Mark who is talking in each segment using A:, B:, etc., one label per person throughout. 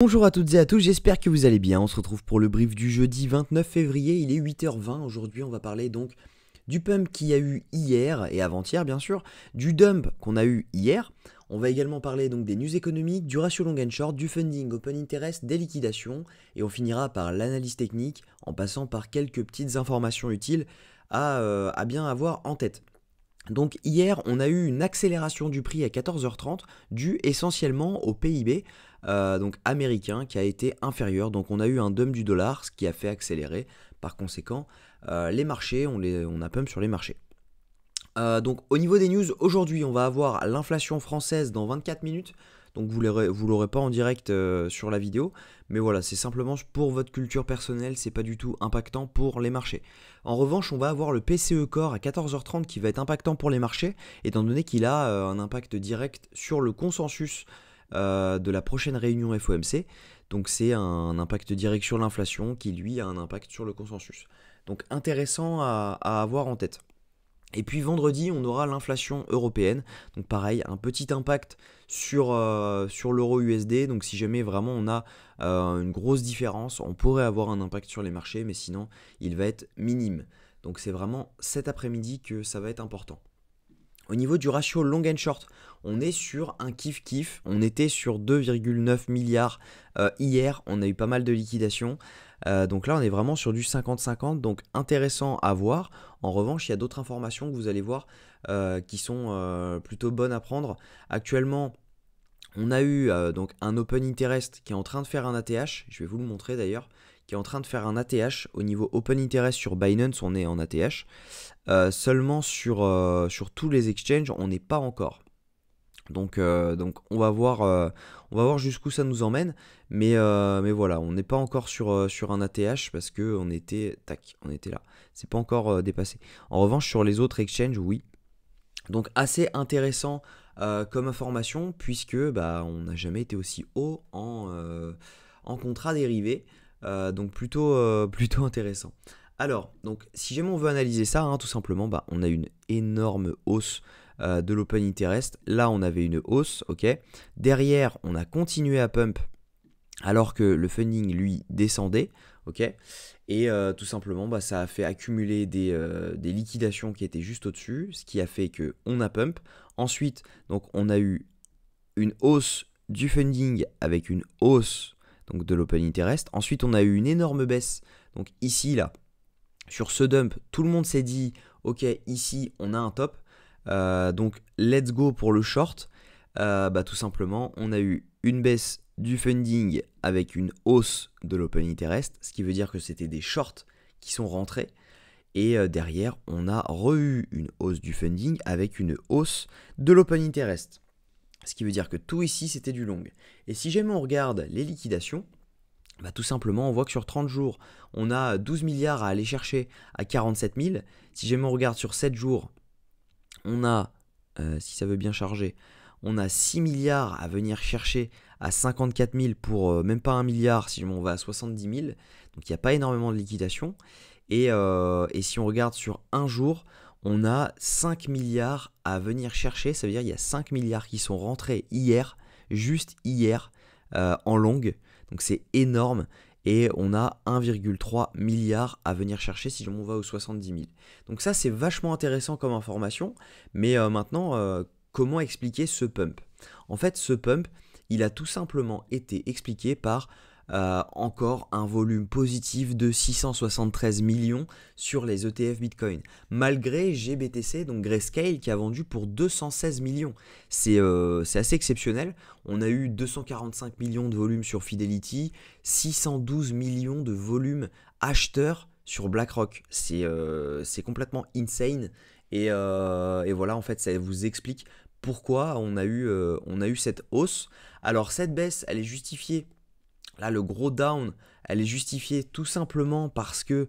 A: Bonjour à toutes et à tous, j'espère que vous allez bien. On se retrouve pour le brief du jeudi 29 février, il est 8h20. Aujourd'hui, on va parler donc du pump qu'il y a eu hier et avant-hier bien sûr, du dump qu'on a eu hier. On va également parler donc des news économiques, du ratio long and short, du funding, open interest, des liquidations et on finira par l'analyse technique en passant par quelques petites informations utiles à bien avoir en tête. Donc hier, on a eu une accélération du prix à 14h30 due essentiellement au PIB donc américain qui a été inférieur. Donc on a eu un dump du dollar, ce qui a fait accélérer par conséquent les marchés, on a pump sur les marchés. Donc au niveau des news, aujourd'hui on va avoir l'inflation française dans 24 minutes. Donc vous l'aurez pas en direct sur la vidéo. Mais voilà, c'est simplement pour votre culture personnelle, c'est pas du tout impactant pour les marchés. En revanche, on va avoir le PCE Core à 14h30 qui va être impactant pour les marchés, étant donné qu'il a un impact direct sur le consensus de la prochaine réunion FOMC. Donc c'est un impact direct sur l'inflation qui lui a un impact sur le consensus. Donc intéressant à avoir en tête. Et puis vendredi, on aura l'inflation européenne. Donc pareil, un petit impact sur l'euro USD. Donc si jamais vraiment on a une grosse différence, on pourrait avoir un impact sur les marchés, mais sinon il va être minime. Donc c'est vraiment cet après-midi que ça va être important. Au niveau du ratio long and short, on est sur un kiff-kiff. On était sur 2,9 milliards hier. On a eu pas mal de liquidations. Donc là, on est vraiment sur du 50-50. Donc intéressant à voir. En revanche, il y a d'autres informations que vous allez voir qui sont plutôt bonnes à prendre. Actuellement, on a eu donc un open interest qui est en train de faire un ATH. Je vais vous le montrer d'ailleurs. Qui est en train de faire un ATH au niveau open interest sur Binance. On est en ATH. Seulement sur tous les exchanges, on n'est pas encore. Donc on va voir jusqu'où ça nous emmène. Mais voilà, on n'est pas encore sur un ATH parce que on était là. C'est pas encore dépassé. En revanche, sur les autres exchanges, oui. Donc assez intéressant comme information puisque on n'a jamais été aussi haut en contrat dérivé. Donc plutôt intéressant. Alors, donc, si jamais on veut analyser ça, tout simplement, on a une énorme hausse de l'open interest. Là, on avait une hausse, ok. Derrière, on a continué à pump alors que le funding, lui, descendait, ok. Et tout simplement, ça a fait accumuler des liquidations qui étaient juste au-dessus, ce qui a fait qu'on a pump. Ensuite, donc, on a eu une hausse du funding avec une hausse donc, de l'open interest. Ensuite, on a eu une énorme baisse, donc ici, là. Sur ce dump, tout le monde s'est dit, ok, ici on a un top, donc let's go pour le short. Tout simplement, on a eu une baisse du funding avec une hausse de l'open interest, ce qui veut dire que c'était des shorts qui sont rentrés. Et derrière, on a eu une hausse du funding avec une hausse de l'open interest. Ce qui veut dire que tout ici, c'était du long. Et si jamais on regarde les liquidations, tout simplement, on voit que sur 30 jours, on a 12 milliards à aller chercher à 47 000. Si jamais on regarde sur 7 jours, on a, si ça veut bien charger, on a 6 milliards à venir chercher à 54 000 pour même pas 1 milliard si on va à 70 000. Donc il n'y a pas énormément de liquidation. Et si on regarde sur un jour, on a 5 milliards à venir chercher. Ça veut dire qu'il y a 5 milliards qui sont rentrés hier, juste hier, en longue. Donc c'est énorme et on a 1,3 milliard à venir chercher si on va aux 70 000. Donc ça c'est vachement intéressant comme information, mais maintenant comment expliquer ce pump? En fait ce pump il a tout simplement été expliqué par encore un volume positif de 673 millions sur les ETF Bitcoin, malgré GBTC, donc Grayscale, qui a vendu pour 216 millions. C'est assez exceptionnel. On a eu 245 millions de volume sur Fidelity, 612 millions de volume acheteurs sur BlackRock. C'est complètement insane. Et voilà, en fait, ça vous explique pourquoi on a eu cette hausse. Alors cette baisse, elle est justifiée. Là, le gros down, elle est justifiée tout simplement parce que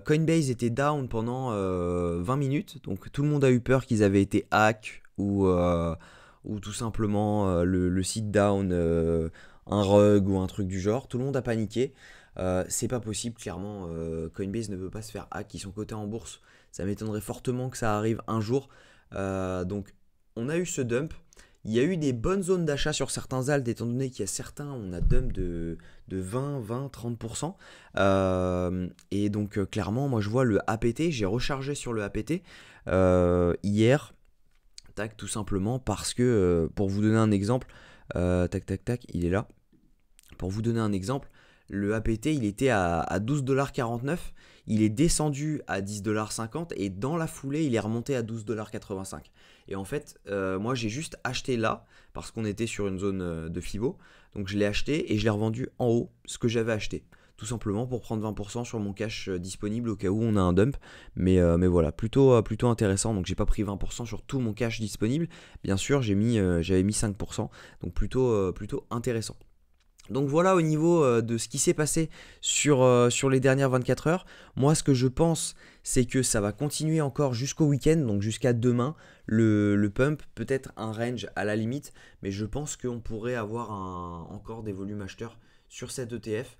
A: Coinbase était down pendant 20 minutes. Donc tout le monde a eu peur qu'ils avaient été hack ou tout simplement le site down, un rug ou un truc du genre. Tout le monde a paniqué. C'est pas possible, clairement. Coinbase ne peut pas se faire hack. Ils sont cotés en bourse. Ça m'étonnerait fortement que ça arrive un jour. Donc on a eu ce dump. Il y a eu des bonnes zones d'achat sur certains alt, étant donné qu'il y a certains, on a dump de 20, 20, 30%. Et donc clairement, moi je vois le APT, j'ai rechargé sur le APT hier, tac, tout simplement parce que, pour vous donner un exemple, tac, tac, tac, il est là. Pour vous donner un exemple, le APT il était à 12,49$, il est descendu à 10,50$ et dans la foulée il est remonté à 12,85$. Et en fait, moi j'ai juste acheté là parce qu'on était sur une zone de FIBO, donc je l'ai acheté et je l'ai revendu en haut ce que j'avais acheté. Tout simplement pour prendre 20% sur mon cash disponible au cas où on a un dump. Mais voilà, plutôt intéressant. Donc j'ai pas pris 20% sur tout mon cash disponible. Bien sûr, j'avais mis 5%. Donc plutôt intéressant. Donc voilà au niveau de ce qui s'est passé sur les dernières 24 heures. Moi ce que je pense c'est que ça va continuer encore jusqu'au week-end, donc jusqu'à demain, le pump, peut-être un range à la limite, mais je pense qu'on pourrait avoir encore des volumes acheteurs sur cet ETF.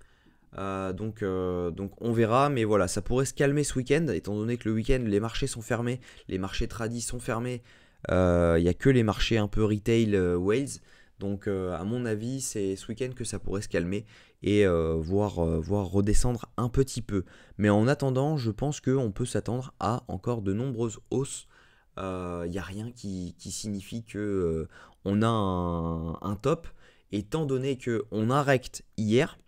A: Donc on verra, mais voilà, ça pourrait se calmer ce week-end, étant donné que le week-end les marchés sont fermés, les marchés tradis sont fermés, il n'y a que les marchés un peu retail whales. Donc à mon avis, c'est ce week-end que ça pourrait se calmer et voir redescendre un petit peu. Mais en attendant, je pense qu'on peut s'attendre à encore de nombreuses hausses. Il n'y a rien qui signifie que on a un top, étant donné qu'on a rect hier.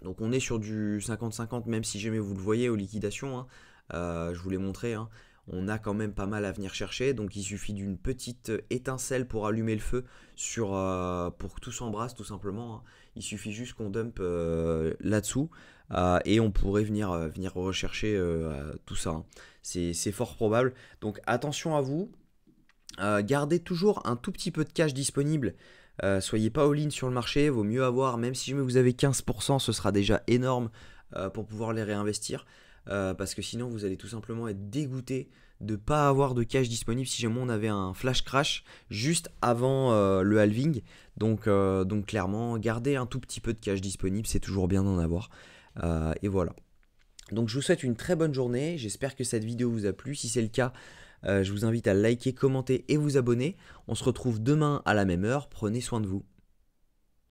A: Donc on est sur du 50-50, même si jamais vous le voyez aux liquidations, hein. Je vous l'ai montré, hein. On a quand même pas mal à venir chercher, donc il suffit d'une petite étincelle pour allumer le feu pour que tout s'embrasse tout simplement, hein. Il suffit juste qu'on dump là-dessous et on pourrait venir rechercher tout ça, hein. C'est fort probable, donc attention à vous. Gardez toujours un tout petit peu de cash disponible. Soyez pas all-in sur le marché, vaut mieux avoir, même si jamais vous avez 15%, ce sera déjà énorme pour pouvoir les réinvestir. Parce que sinon vous allez tout simplement être dégoûté de ne pas avoir de cash disponible si jamais on avait un flash crash juste avant le halving. Donc clairement, gardez un tout petit peu de cash disponible, c'est toujours bien d'en avoir. Et voilà. Donc je vous souhaite une très bonne journée, j'espère que cette vidéo vous a plu. Si c'est le cas, je vous invite à liker, commenter et vous abonner. On se retrouve demain à la même heure, prenez soin de vous.